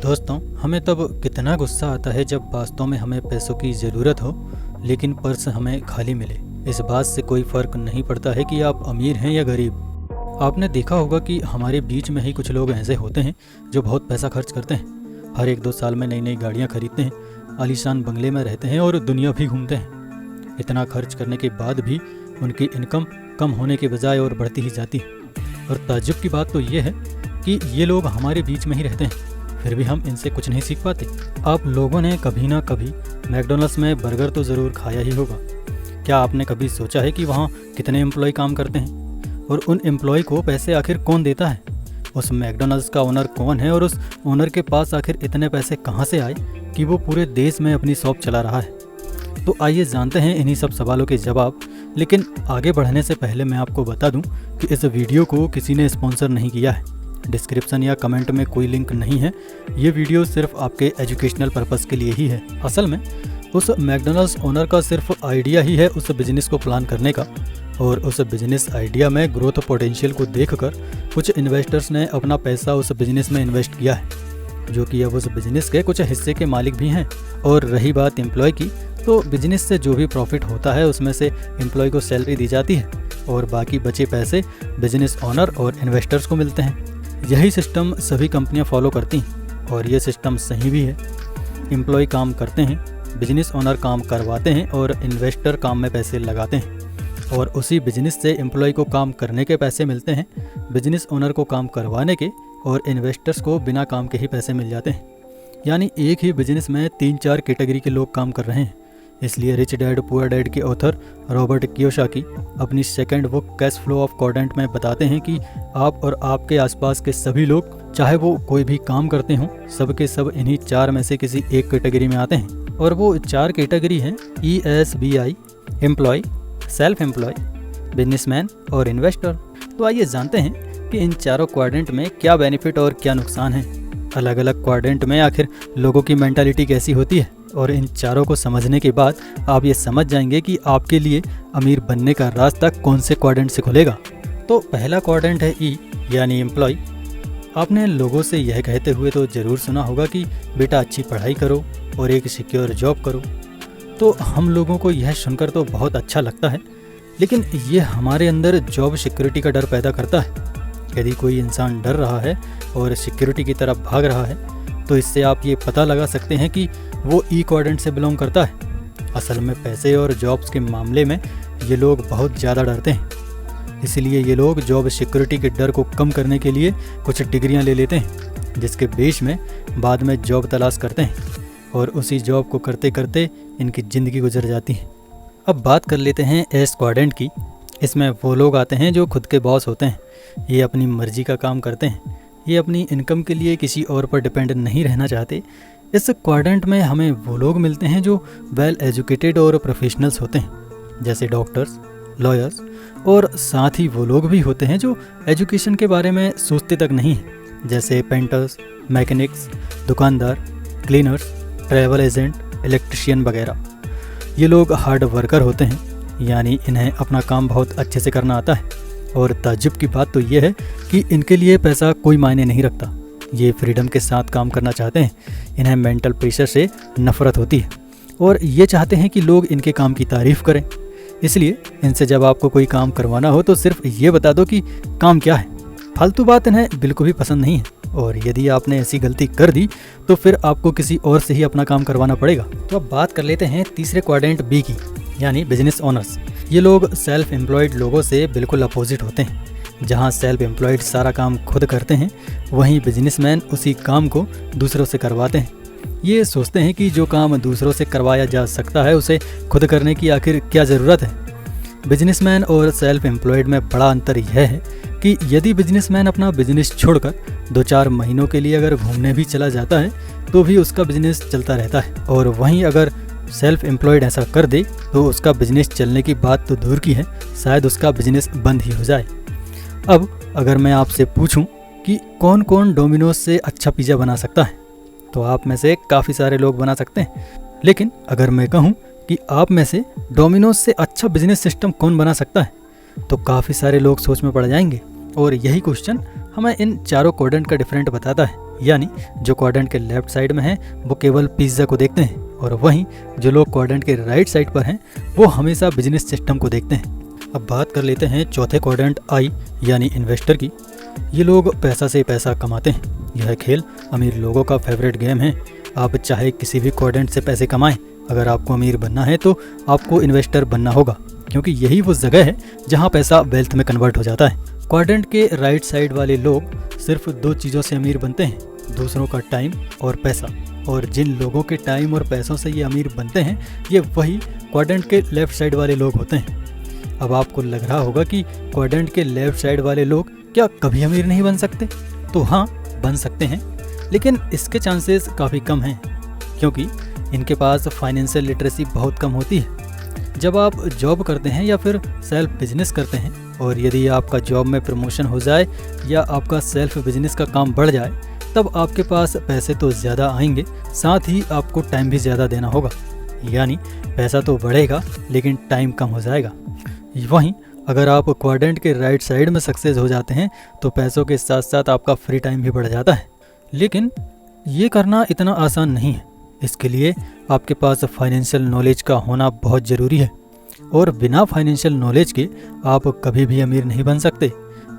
दोस्तों, हमें तब कितना गुस्सा आता है जब वास्तव में हमें पैसों की ज़रूरत हो लेकिन पर्स हमें खाली मिले। इस बात से कोई फ़र्क नहीं पड़ता है कि आप अमीर हैं या गरीब। आपने देखा होगा कि हमारे बीच में ही कुछ लोग ऐसे होते हैं जो बहुत पैसा खर्च करते हैं। हर 1-2 साल में नई नई गाड़ियाँ खरीदते हैं, आलीशान बंगले में रहते हैं और दुनिया भी घूमते हैं। इतना खर्च करने के बाद भी उनकी इनकम कम होने के बजाय और बढ़ती ही जाती है। और ताज्जुब की बात तो ये है कि ये लोग हमारे बीच में ही रहते हैं, फिर भी हम इनसे कुछ नहीं सीख पाते। आप लोगों ने कभी ना कभी मैकडॉनल्ड्स में बर्गर तो ज़रूर खाया ही होगा। क्या आपने कभी सोचा है कि वहाँ कितने एम्प्लॉय काम करते हैं और उन एम्प्लॉय को पैसे आखिर कौन देता है? उस मैकडॉनल्ड्स का ओनर कौन है और उस ओनर के पास आखिर इतने पैसे कहाँ से आए कि वो पूरे देश में अपनी शॉप चला रहा है? तो आइए जानते हैं इन्हीं सब सवालों के जवाब। लेकिन आगे बढ़ने से पहले मैं आपको बता दूं कि इस वीडियो को किसी ने स्पॉन्सर नहीं किया है। डिस्क्रिप्शन या कमेंट में कोई लिंक नहीं है। ये वीडियो सिर्फ आपके एजुकेशनल पर्पस के लिए ही है। असल में उस मैकडॉनल्ड्स ओनर का सिर्फ आइडिया ही है उस बिज़नेस को प्लान करने का, और उस बिज़नेस आइडिया में ग्रोथ पोटेंशियल को देखकर कुछ इन्वेस्टर्स ने अपना पैसा उस बिज़नेस में इन्वेस्ट किया है, जो कि अब उस बिज़नेस के कुछ हिस्से के मालिक भी हैं। और रही बात एम्प्लॉय की, तो बिज़नेस से जो भी प्रॉफिट होता है उसमें से एम्प्लॉय को सैलरी दी जाती है और बाकी बचे पैसे बिज़नेस ओनर और इन्वेस्टर्स को मिलते हैं। यही सिस्टम सभी कंपनियां फॉलो करती हैं और ये सिस्टम सही भी है। एम्प्लॉय काम करते हैं, बिजनेस ओनर काम करवाते हैं और इन्वेस्टर काम में पैसे लगाते हैं, और उसी बिजनेस से एम्प्लॉय को काम करने के पैसे मिलते हैं, बिजनेस ओनर को काम करवाने के, और इन्वेस्टर्स को बिना काम के ही पैसे मिल जाते हैं। यानी एक ही बिजनेस में 3-4 कैटेगरी के लोग काम कर रहे हैं। इसलिए रिच डैड पुअर डैड के ऑथर रॉबर्ट कियोसाकी अपनी second book cash flow of quadrant में बताते हैं कि आप और आपके आसपास के सभी लोग, चाहे वो कोई भी काम करते हों, सब के सब इन्हीं 4 में से किसी एक कैटेगरी में आते हैं। और वो 4 कैटेगरी हैं ESBI, employ, self employ, businessman और इन्वेस्टर। तो आइए जानते हैं कि इन चारों क्वाड्रेंट में क्या बेनिफिट और क्या नुकसान है। अलग अलग क्वाड्रेंट में आखिर लोगों की मेंटालिटी कैसी होती है, और इन चारों को समझने के बाद आप ये समझ जाएंगे कि आपके लिए अमीर बनने का रास्ता कौन से क्वाड्रेंट से खुलेगा। तो पहला क्वाड्रेंट है E यानी एम्प्लॉय। आपने लोगों से यह कहते हुए तो ज़रूर सुना होगा कि बेटा अच्छी पढ़ाई करो और एक सिक्योर जॉब करो। तो हम लोगों को यह सुनकर तो बहुत अच्छा लगता है, लेकिन ये हमारे अंदर जॉब सिक्योरिटी का डर पैदा करता है। यदि कोई इंसान डर रहा है और सिक्योरिटी की तरफ भाग रहा है, तो इससे आप ये पता लगा सकते हैं कि वो E क्वाड्रेंट से बिलोंग करता है। असल में पैसे और जॉब्स के मामले में ये लोग बहुत ज़्यादा डरते हैं। इसलिए ये लोग जॉब सिक्योरिटी के डर को कम करने के लिए कुछ डिग्रियां ले लेते हैं, जिसके बेस में बाद में जॉब तलाश करते हैं, और उसी जॉब को करते करते इनकी ज़िंदगी गुजर जाती है। अब बात कर लेते हैं S क्वाड्रेंट की। इसमें वो लोग आते हैं जो खुद के बॉस होते हैं। ये अपनी मर्जी का काम करते हैं। ये अपनी इनकम के लिए किसी और पर डिपेंड नहीं रहना चाहते। इस क्वाड्रेंट में हमें वो लोग मिलते हैं जो वेल एजुकेटेड और प्रोफेशनल्स होते हैं, जैसे डॉक्टर्स, लॉयर्स, और साथ ही वो लोग भी होते हैं जो एजुकेशन के बारे में सोचते तक नहीं हैं, जैसे पेंटर्स, मैकेनिक्स, दुकानदार, क्लीनर्स, ट्रैवल एजेंट, इलेक्ट्रिशियन वगैरह। ये लोग हार्ड वर्कर होते हैं, यानी इन्हें अपना काम बहुत अच्छे से करना आता है। और ताज्जुब की बात तो ये है कि इनके लिए पैसा कोई मायने नहीं रखता। ये फ्रीडम के साथ काम करना चाहते हैं। इन्हें मेंटल प्रेशर से नफरत होती है और ये चाहते हैं कि लोग इनके काम की तारीफ़ करें। इसलिए इनसे जब आपको कोई काम करवाना हो तो सिर्फ ये बता दो कि काम क्या है। फालतू बात इन्हें बिल्कुल भी पसंद नहीं है, और यदि आपने ऐसी गलती कर दी तो फिर आपको किसी और से ही अपना काम करवाना पड़ेगा। तो अब बात कर लेते हैं तीसरे क्वाड्रेंट B की, यानी बिजनेस ओनर्स। ये लोग सेल्फ एम्प्लॉयड लोगों से बिल्कुल अपोजिट होते हैं। जहाँ सेल्फ एम्प्लॉयड सारा काम खुद करते हैं, वहीं बिजनेसमैन उसी काम को दूसरों से करवाते हैं। ये सोचते हैं कि जो काम दूसरों से करवाया जा सकता है उसे खुद करने की आखिर क्या ज़रूरत है। बिजनेसमैन और सेल्फ एम्प्लॉयड में बड़ा अंतर यह है कि यदि बिजनेसमैन अपना बिजनेस छोड़कर 2-4 महीनों के लिए अगर घूमने भी चला जाता है तो भी उसका बिजनेस चलता रहता है, और वहीं अगर सेल्फ एम्प्लॉयड ऐसा कर दे तो उसका बिजनेस चलने की बात तो दूर की है, शायद उसका बिजनेस बंद ही हो जाए। अब अगर मैं आपसे पूछूं कि कौन कौन डोमिनोज से अच्छा पिज़्ज़ा बना सकता है, तो आप में से काफ़ी सारे लोग बना सकते हैं। लेकिन अगर मैं कहूं कि आप में से डोमिनोज से अच्छा बिजनेस सिस्टम कौन बना सकता है, तो काफ़ी सारे लोग सोच में पड़ जाएंगे। और यही क्वेश्चन हमें इन चारों क्वाड्रेंट का डिफरेंट बताता है, यानी जो क्वाड्रेंट के लेफ्ट साइड में हैं वो केवल पिज्ज़ा को देखते हैं, और वहीं जो लोग क्वाड्रेंट के राइट साइड पर हैं वो हमेशा बिजनेस सिस्टम को देखते हैं। अब बात कर लेते हैं चौथे क्वाड्रेंट आई यानी इन्वेस्टर की। ये लोग पैसा से पैसा कमाते हैं। यह खेल अमीर लोगों का फेवरेट गेम है। आप चाहे किसी भी क्वाड्रेंट से पैसे कमाएं, अगर आपको अमीर बनना है तो आपको इन्वेस्टर बनना होगा, क्योंकि यही वो जगह है जहां पैसा वेल्थ में कन्वर्ट हो जाता है। क्वाड्रेंट के राइट साइड वाले लोग सिर्फ 2 चीज़ों से अमीर बनते हैं, दूसरों का टाइम और पैसा। और जिन लोगों के टाइम और पैसों से ये अमीर बनते हैं ये वही क्वाड्रेंट के लेफ्ट साइड वाले लोग होते हैं। अब आपको लग रहा होगा कि क्वाड्रेंट के लेफ्ट साइड वाले लोग क्या कभी अमीर नहीं बन सकते? तो हाँ, बन सकते हैं, लेकिन इसके चांसेस काफ़ी कम हैं, क्योंकि इनके पास फाइनेंशियल लिटरेसी बहुत कम होती है। जब आप जॉब करते हैं या फिर सेल्फ बिजनेस करते हैं, और यदि आपका जॉब में प्रमोशन हो जाए या आपका सेल्फ बिजनेस का काम बढ़ जाए, तब आपके पास पैसे तो ज़्यादा आएंगे, साथ ही आपको टाइम भी ज़्यादा देना होगा। यानी पैसा तो बढ़ेगा लेकिन टाइम कम हो जाएगा। वहीं अगर आप क्वाड्रेंट के राइट साइड में सक्सेस हो जाते हैं तो पैसों के साथ साथ आपका फ्री टाइम भी बढ़ जाता है। लेकिन ये करना इतना आसान नहीं है। इसके लिए आपके पास फाइनेंशियल नॉलेज का होना बहुत ज़रूरी है, और बिना फाइनेंशियल नॉलेज के आप कभी भी अमीर नहीं बन सकते,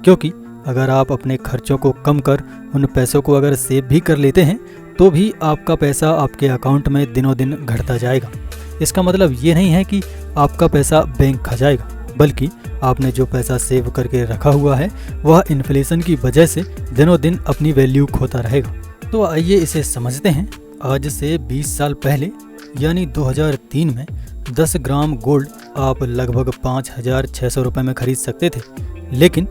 क्योंकि अगर आप अपने खर्चों को कम कर उन पैसों को अगर सेव भी कर लेते हैं तो भी आपका पैसा आपके अकाउंट में दिनों दिन घटता जाएगा। इसका मतलब ये नहीं है कि आपका पैसा बैंक खा जाएगा, बल्कि आपने जो पैसा सेव करके रखा हुआ है वह इन्फ्लेशन की वजह से दिनों दिन अपनी वैल्यू खोता रहेगा। तो आइए इसे समझते हैं। आज से 20 साल पहले यानी 2003 में 10 ग्राम गोल्ड आप लगभग 5,600 रुपये में खरीद सकते थे। लेकिन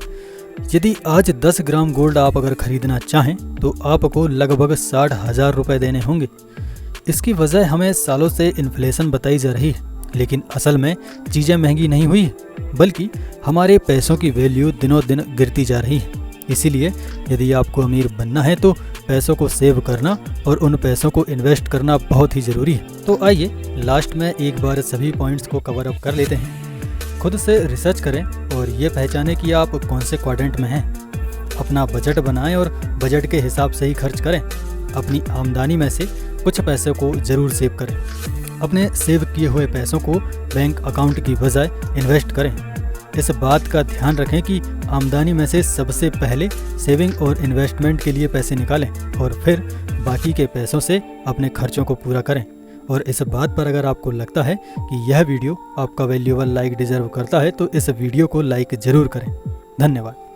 यदि आज 10 ग्राम गोल्ड आप अगर खरीदना चाहें तो आपको लगभग 60,000 रुपये देने होंगे। इसकी वजह हमें सालों से इन्फ्लेशन बताई जा रही है, लेकिन असल में चीज़ें महंगी नहीं हुई है, बल्कि हमारे पैसों की वैल्यू दिनों दिन गिरती जा रही है। इसीलिए यदि आपको अमीर बनना है तो पैसों को सेव करना और उन पैसों को इन्वेस्ट करना बहुत ही ज़रूरी है। तो आइए लास्ट में एक बार सभी पॉइंट्स को कवर अप कर लेते हैं। खुद से रिसर्च करें और ये पहचानें कि आप कौन से क्वाड्रेंट में हैं। अपना बजट बनाएं और बजट के हिसाब से ही खर्च करें। अपनी आमदनी में से कुछ पैसों को ज़रूर सेव करें। अपने सेव किए हुए पैसों को बैंक अकाउंट की बजाय इन्वेस्ट करें। इस बात का ध्यान रखें कि आमदनी में से सबसे पहले सेविंग और इन्वेस्टमेंट के लिए पैसे निकालें और फिर बाकी के पैसों से अपने खर्चों को पूरा करें। और इस बात पर अगर आपको लगता है कि यह वीडियो आपका वैल्यूएबल लाइक डिजर्व करता है तो इस वीडियो को लाइक ज़रूर करें। धन्यवाद।